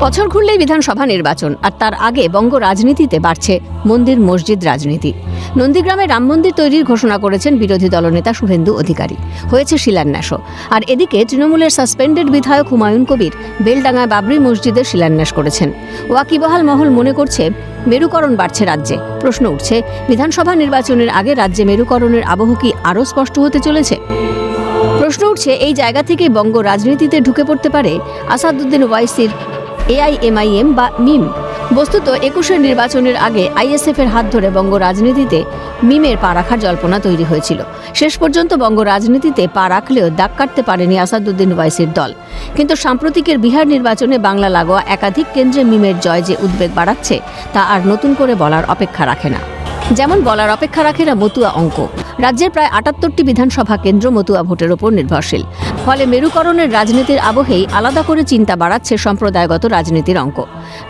বছর ঘুরলেই বিধানসভা নির্বাচন, আর তার আগে বঙ্গ রাজনীতিতে বাড়ছে মন্দির মসজিদ রাজনীতি। নন্দীগ্রামে রাম মন্দির তৈরির ঘোষণা করেছেন বিরোধী দলনেতা শুভেন্দু অধিকারী। হয়েছে শিলান্যাসও। আর এদিকে তৃণমূলের সাসপেন্ডেড বিধায়ক হুমায়ুন কবির বেলডাঙ্গায় বাবরি মসজিদের শিলান্যাস করেছেন। ওয়াকিবহাল মহল মনে করছে মেরুকরণ বাড়ছে রাজ্যে। প্রশ্ন উঠছে, বিধানসভা নির্বাচনের আগে রাজ্যে মেরুকরণের আবহ কি আরও স্পষ্ট হতে চলেছে? প্রশ্ন উঠছে, এই জায়গা থেকে বঙ্গ রাজনীতিতে ঢুকে পড়তে পারে আসাদুদ্দিন ওয়াইসির এআইএমআইএম বা মিম। বস্তুত ২১-এর নির্বাচনের আগে আইএসএফের হাত ধরে বঙ্গ রাজনীতিতে মিমের পা রাখার জল্পনা তৈরি হয়েছিল। শেষ পর্যন্ত বঙ্গ রাজনীতিতে পা রাখলেও দাগ কাটতে পারেনি আসাদুদ্দিন ওয়াইসির দল। কিন্তু সাম্প্রতিকের বিহার নির্বাচনে বাংলা লাগোয়া একাধিক কেন্দ্রে মিমের জয় যে উদ্বেগ বাড়াচ্ছে, তা আর নতুন করে বলার অপেক্ষা রাখে না। যেমন বলার অপেক্ষা রাখে না মতুয়া অঙ্ক। রাজ্যের প্রায় ৭৮টি বিধানসভা কেন্দ্র মতুয়া ভোটের ওপর নির্ভরশীল। ফলে মেরুকরণের রাজনীতির আবহেই আলাদা করে চিন্তা বাড়াচ্ছে সম্প্রদায়গত রাজনীতির অঙ্ক।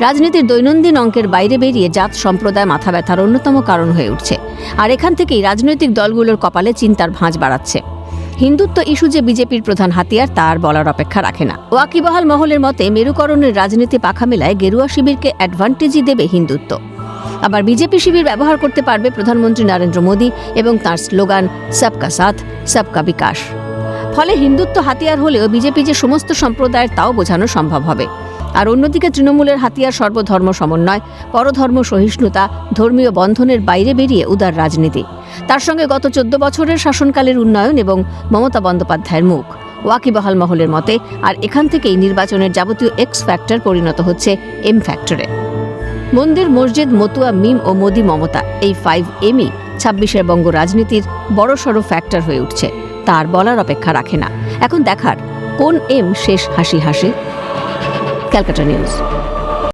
রাজনীতির দৈনন্দিন অঙ্কের বাইরে বেরিয়ে জাত সম্প্রদায় মাথা ব্যথার অন্যতম কারণ হয়ে উঠছে। আর এখান থেকেই রাজনৈতিক দলগুলোর কপালে চিন্তার ভাঁজ বাড়াচ্ছে। হিন্দুত্ব ইস্যু যে বিজেপির প্রধান হাতিয়ার, তা আর বলার অপেক্ষা রাখে না। ওয়াকিবহাল মহলের মতে মেরুকরণের রাজনীতি পাখা মেলায় গেরুয়া শিবিরকে অ্যাডভান্টেজই দেবে হিন্দুত্ব। আবার বিজেপি শিবির ব্যবহার করতে পারবে প্রধানমন্ত্রী নরেন্দ্র মোদী এবং তাঁর স্লোগান সবকা সাথ সবকা বিকাশ। ফলে হিন্দুত্ব হাতিয়ার হলেও বিজেপি যে সমস্ত সম্প্রদায়ের তাও বোঝানো সম্ভব হবে। আর অন্যদিকে তৃণমূলের হাতিয়ার সর্বধর্ম সমন্বয়, পরধর্ম সহিষ্ণুতা, ধর্মীয় বন্ধনের বাইরে বেরিয়ে উদার রাজনীতি। তার সঙ্গে গত ১৪ বছরের শাসনকালের উন্নয়ন এবং মমতা বন্দ্যোপাধ্যায়ের মুখ। ওয়াকিবহাল মহলের মতে আর এখান থেকেই নির্বাচনের যাবতীয় এক্স ফ্যাক্টর পরিণত হচ্ছে এম ফ্যাক্টরে। মন্দির মসজিদ মতুয়া মিম ও মোদি মমতা, এই 5Mই ২৬-এর বঙ্গ রাজনীতির বড়সড় ফ্যাক্টর হয়ে উঠছে। তার বলার অপেক্ষা রাখে না। এখন দেখার কোন এম শেষ হাসি হাসে। ক্যালকাটা নিউজ।